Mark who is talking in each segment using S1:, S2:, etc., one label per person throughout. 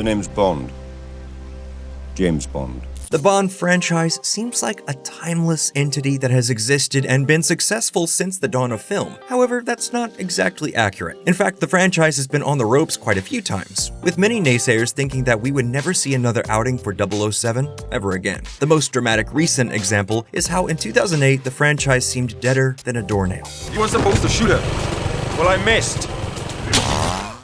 S1: The name's Bond. James Bond.
S2: The Bond franchise seems like a timeless entity that has existed and been successful since the dawn of film. However, that's not exactly accurate. In fact, the franchise has been on the ropes quite a few times, with many naysayers thinking that we would never see another outing for 007 ever again. The most dramatic recent example is how in 2008 the franchise seemed deader than a doornail.
S3: You were supposed to shoot her. Well, I missed.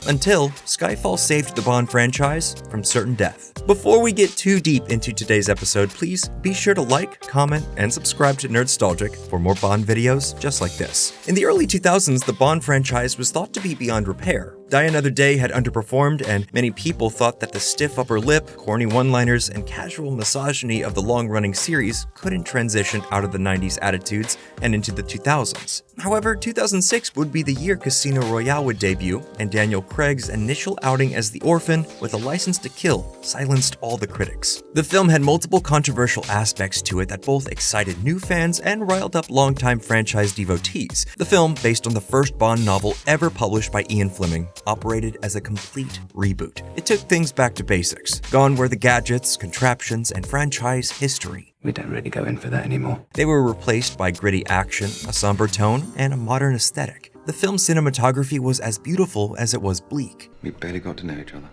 S2: Until Skyfall saved the Bond franchise from certain death. Before we get too deep into today's episode, please be sure to like, comment, and subscribe to Nerdstalgic for more Bond videos just like this. In the early 2000s, the Bond franchise was thought to be beyond repair. Die Another Day had underperformed, and many people thought that the stiff upper lip, corny one-liners, and casual misogyny of the long-running series couldn't transition out of the 90s attitudes and into the 2000s. However, 2006 would be the year Casino Royale would debut, and Daniel Craig's initial outing as the Orphan with a license to kill silenced all the critics. The film had multiple controversial aspects to it that both excited new fans and riled up longtime franchise devotees. The film, based on the first Bond novel ever published by Ian Fleming, operated as a complete reboot. It took things back to basics. Gone were the gadgets, contraptions, and franchise history.
S4: We don't really go in for that anymore.
S2: They were replaced by gritty action, a somber tone, and a modern aesthetic. The film's cinematography was as beautiful as it was bleak.
S4: We barely got to know each other.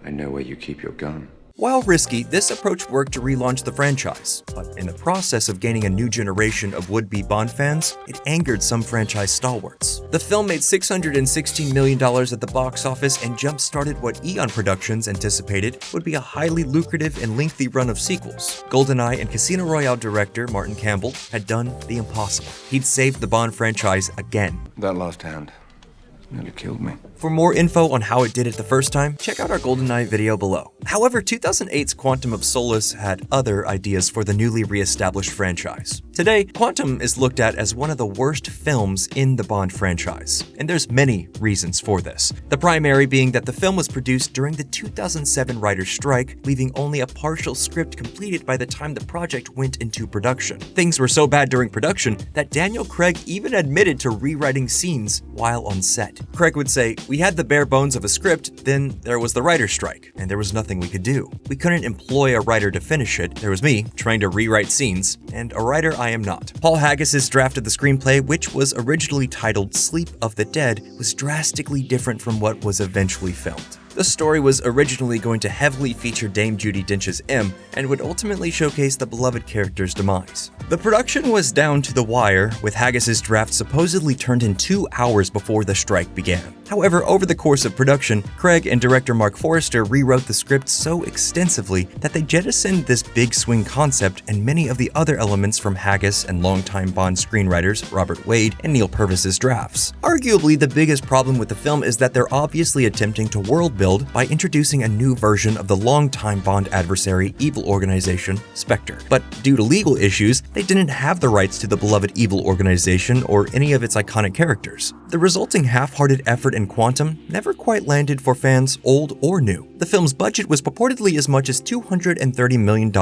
S4: I know where you keep your gun.
S2: While risky, this approach worked to relaunch the franchise, but in the process of gaining a new generation of would-be Bond fans, it angered some franchise stalwarts. The film made $616 million at the box office and jump-started what Eon Productions anticipated would be a highly lucrative and lengthy run of sequels. GoldenEye and Casino Royale director Martin Campbell had done the impossible. He'd saved the Bond franchise again.
S4: That last hand nearly killed me.
S2: For more info on how it did it the first time, check out our GoldenEye video below. However, 2008's Quantum of Solace had other ideas for the newly re-established franchise. Today, Quantum is looked at as one of the worst films in the Bond franchise, and there's many reasons for this. The primary being that the film was produced during the 2007 writer's strike, leaving only a partial script completed by the time the project went into production. Things were so bad during production that Daniel Craig even admitted to rewriting scenes while on set. Craig would say, "We had the bare bones of a script, then there was the writer's strike, and there was nothing we could do. We couldn't employ a writer to finish it. There was me, trying to rewrite scenes, and a writer I am not." Paul Haggis's draft of the screenplay, which was originally titled Sleep of the Dead, was drastically different from what was eventually filmed. The story was originally going to heavily feature Dame Judi Dench's M and would ultimately showcase the beloved character's demise. The production was down to the wire, with Haggis's draft supposedly turned in 2 hours before the strike began. However, over the course of production, Craig and director Mark Forrester rewrote the script so extensively that they jettisoned this big swing concept and many of the other elements from Haggis and longtime Bond screenwriters Robert Wade and Neil Purvis's drafts. Arguably, the biggest problem with the film is that they're obviously attempting to world build by introducing a new version of the longtime Bond adversary evil organization, Spectre. But due to legal issues, they didn't have the rights to the beloved evil organization or any of its iconic characters. The resulting half-hearted effort in Quantum never quite landed for fans old or new. The film's budget was purportedly as much as $230 million,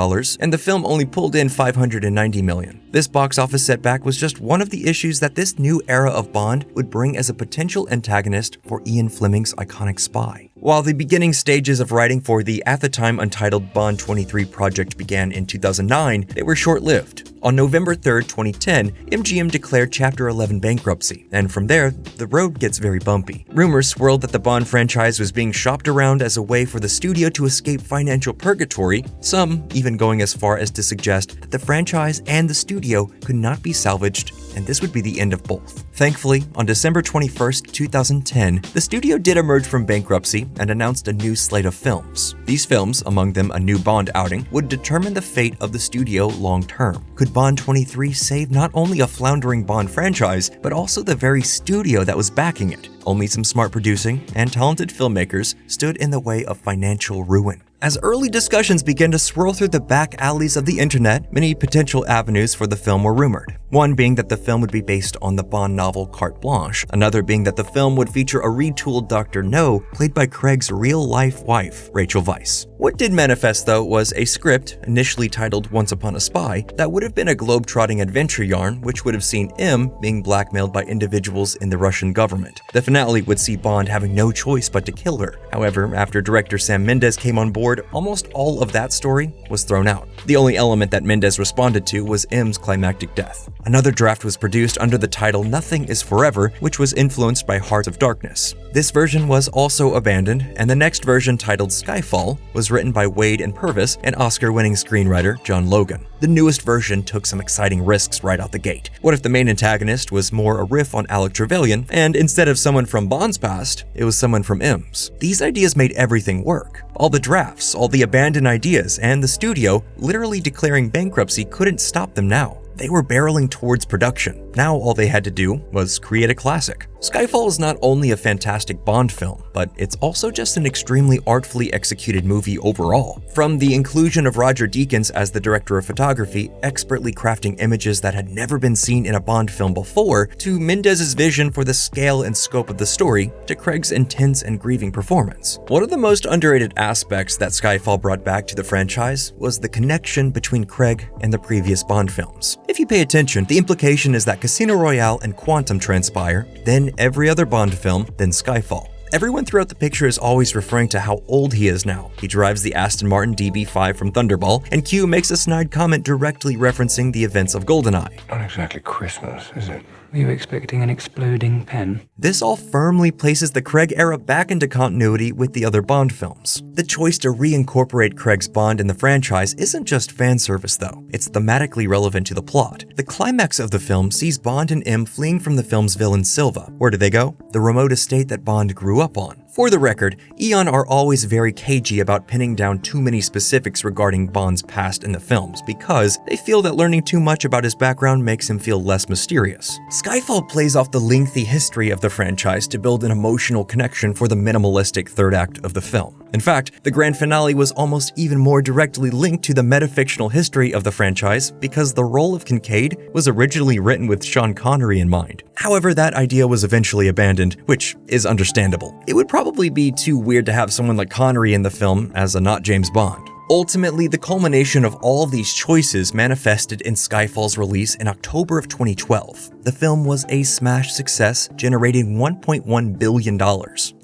S2: and the film only pulled in $590 million. This box office setback was just one of the issues that this new era of Bond would bring as a potential antagonist for Ian Fleming's iconic spy. While the beginning stages of writing for the at the time untitled Bond 23 project began in 2009, they were short-lived. On November 3, 2010, MGM declared Chapter 11 bankruptcy, and from there, the road gets very bumpy. Rumors swirled that the Bond franchise was being shopped around as a way for the studio to escape financial purgatory, some even going as far as to suggest that the franchise and the studio could not be salvaged, and this would be the end of both. Thankfully, on December 21, 2010, the studio did emerge from bankruptcy and announced a new slate of films. These films, among them a new Bond outing, would determine the fate of the studio long-term. Could Bond 23 save not only a floundering Bond franchise, but also the very studio that was backing it? Only some smart producing and talented filmmakers stood in the way of financial ruin. As early discussions began to swirl through the back alleys of the internet, many potential avenues for the film were rumored. One being that the film would be based on the Bond novel Carte Blanche, another being that the film would feature a retooled Dr. No, played by Craig's real-life wife, Rachel Weisz. What did manifest, though, was a script, initially titled Once Upon a Spy, that would have been a globe-trotting adventure yarn, which would have seen M being blackmailed by individuals in the Russian government. The finale would see Bond having no choice but to kill her. However, after director Sam Mendes came on board, almost all of that story was thrown out. The only element that Mendes responded to was M's climactic death. Another draft was produced under the title Nothing is Forever, which was influenced by Heart of Darkness. This version was also abandoned, and the next version, titled Skyfall, was written by Wade and Purvis and Oscar-winning screenwriter John Logan. The newest version took some exciting risks right out the gate. What if the main antagonist was more a riff on Alec Trevelyan, and instead of someone from Bond's past, it was someone from M's? These ideas made everything work. All the drafts, all the abandoned ideas, and the studio literally declaring bankruptcy couldn't stop them now. They were barreling towards production. Now all they had to do was create a classic. Skyfall is not only a fantastic Bond film, but it's also just an extremely artfully executed movie overall. From the inclusion of Roger Deakins as the director of photography, expertly crafting images that had never been seen in a Bond film before, to Mendes' vision for the scale and scope of the story, to Craig's intense and grieving performance. One of the most underrated aspects that Skyfall brought back to the franchise was the connection between Craig and the previous Bond films. If you pay attention, the implication is that Casino Royale and Quantum transpire, then every other Bond film, then Skyfall. Everyone throughout the picture is always referring to how old he is now. He drives the Aston Martin DB5 from Thunderball, and Q makes a snide comment directly referencing the events of GoldenEye.
S4: Not exactly Christmas, is it?
S5: Were you expecting an exploding pen?
S2: This all firmly places the Craig era back into continuity with the other Bond films. The choice to reincorporate Craig's Bond in the franchise isn't just fan service though, it's thematically relevant to the plot. The climax of the film sees Bond and M fleeing from the film's villain Silva. Where do they go? The remote estate that Bond grew up on. For the record, Eon are always very cagey about pinning down too many specifics regarding Bond's past in the films because they feel that learning too much about his background makes him feel less mysterious. Skyfall plays off the lengthy history of the franchise to build an emotional connection for the minimalistic third act of the film. In fact, the grand finale was almost even more directly linked to the metafictional history of the franchise because the role of Kincaid was originally written with Sean Connery in mind. However, that idea was eventually abandoned, which is understandable. It would probably be too weird to have someone like Connery in the film as a not James Bond. Ultimately, the culmination of all of these choices manifested in Skyfall's release in October of 2012. The film was a smash success, generating $1.1 billion.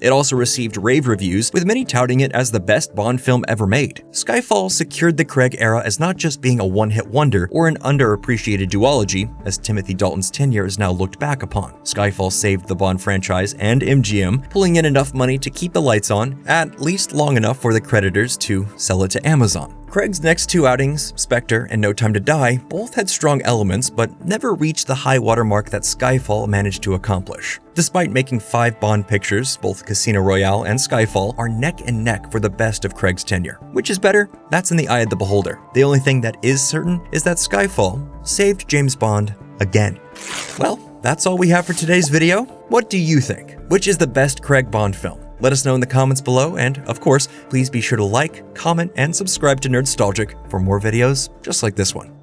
S2: It also received rave reviews, with many touting it as the best Bond film ever made. Skyfall secured the Craig era as not just being a one-hit wonder or an underappreciated duology, as Timothy Dalton's tenure is now looked back upon. Skyfall saved the Bond franchise and MGM, pulling in enough money to keep the lights on, at least long enough for the creditors to sell it to Amazon. Craig's next two outings, Spectre and No Time to Die, both had strong elements but never reached the high watermark that Skyfall managed to accomplish. Despite making 5 Bond pictures, both Casino Royale and Skyfall are neck and neck for the best of Craig's tenure. Which is better? That's in the eye of the beholder. The only thing that is certain is that Skyfall saved James Bond again. Well, that's all we have for today's video. What do you think? Which is the best Craig Bond film? Let us know in the comments below, and of course, please be sure to like, comment, and subscribe to Nerdstalgic for more videos just like this one.